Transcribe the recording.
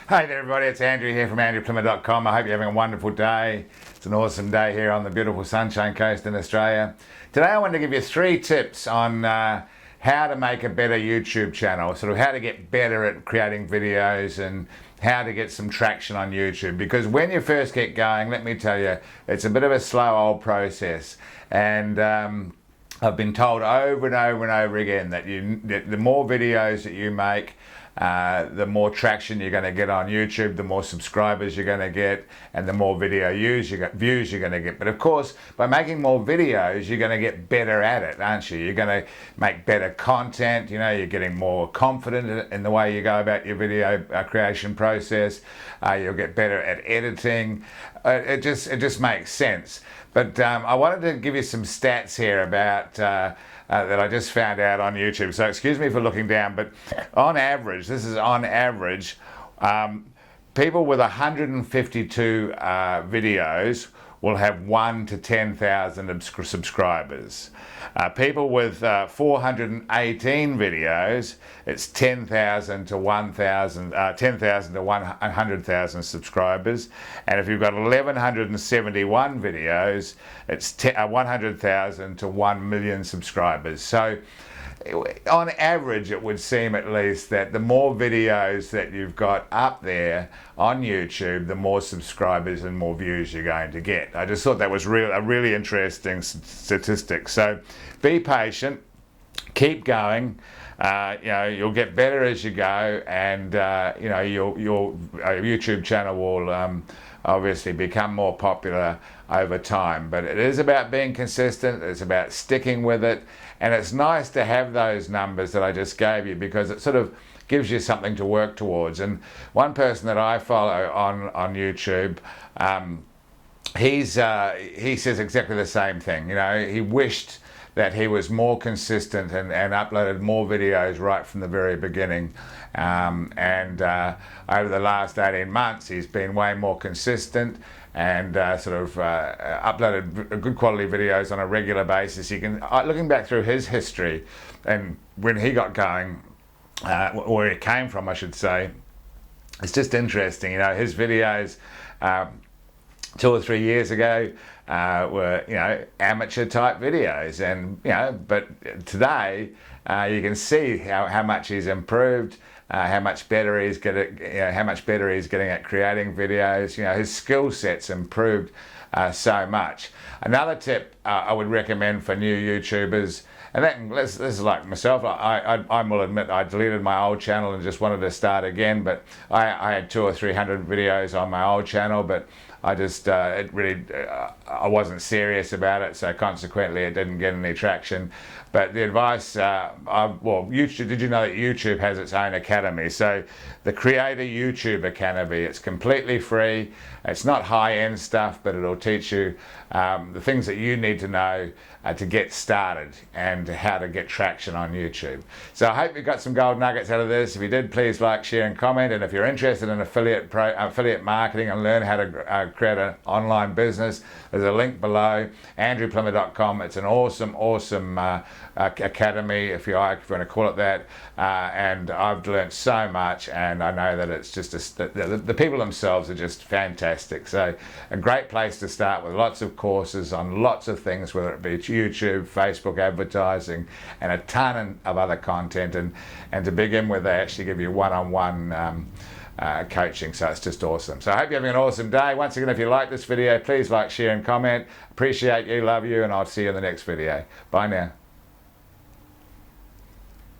Hey there everybody, it's Andrew here from andrewplimmer.com. I hope you're having a wonderful day. It's an awesome day here on the beautiful Sunshine Coast in Australia. Today I wanted to give you 3 tips on how to make a better YouTube channel, sort of how to get better at creating videos and how to get some traction on YouTube. Because when you first get going, let me tell you, it's a bit of a slow old process. And I've been told over and over and over again that the more videos that you make, the more traction you're going to get on YouTube, the more subscribers you're going to get, and the more video views you're going to get. But of course, by making more videos, you're going to get better at it, aren't you? You're going to make better content. You know, you're getting more confident in the way you go about your video creation process. You'll get better at editing. It just makes sense. But I wanted to give you some stats here about that I just found out on YouTube. So excuse me for looking down, but on average, this is on average, people with 152 videos will have 1 to 10,000 subscribers. People with 418 videos, it's 10,000 to 100,000 subscribers. And if you've got 1,171 videos, it's 100,000 to 1 million subscribers. So on average, it would seem at least that the more videos that you've got up there on YouTube, the more subscribers and more views you're going to get. I just thought that was a really interesting statistic. So be patient, keep going. You'll get better as you go, and your YouTube channel will obviously become more popular over time. But it is about being consistent, it's about sticking with it, and it's nice to have those numbers that I just gave you because it sort of gives you something to work towards. And one person that I follow on YouTube, he says exactly the same thing. You know, he wished that he was more consistent and uploaded more videos right from the very beginning. Over the last 18 months, he's been way more consistent and uploaded good quality videos on a regular basis. You can, looking back through his history and when he got going, where he came from, I should say, it's just interesting. You know, his videos 2 or 3 years ago were, amateur type videos, and but today you can see how much he's improved, how much better he's getting, at creating videos. You know, his skill set's improved so much. Another tip I would recommend for new YouTubers, and this is like myself. I will admit I deleted my old channel and just wanted to start again. But I had 200 or 300 videos on my old channel, but I just I wasn't serious about it, so consequently it didn't get any traction. But the advice, YouTube, did you know that YouTube has its own academy? So the Creator YouTube Academy, it's completely free. It's not high-end stuff, but it'll teach you the things that you need to know to get started and how to get traction on YouTube. So I hope you got some gold nuggets out of this. If you did, please like, share and comment. And if you're interested in affiliate marketing and learn how to create an online business, there's a link below, andrewplimmer.com. It's an awesome academy, if you want to call it that, and I've learned so much, and I know that it's just the people themselves are just fantastic. So a great place to start with lots of courses on lots of things, whether it be YouTube, Facebook advertising, and a ton of other content. And to begin with, they actually give you one-on-one coaching, so it's just awesome. So I hope you're having an awesome day. Once again, if you like this video, please like, share and comment. Appreciate you, love you, and I'll see you in the next video. Bye now.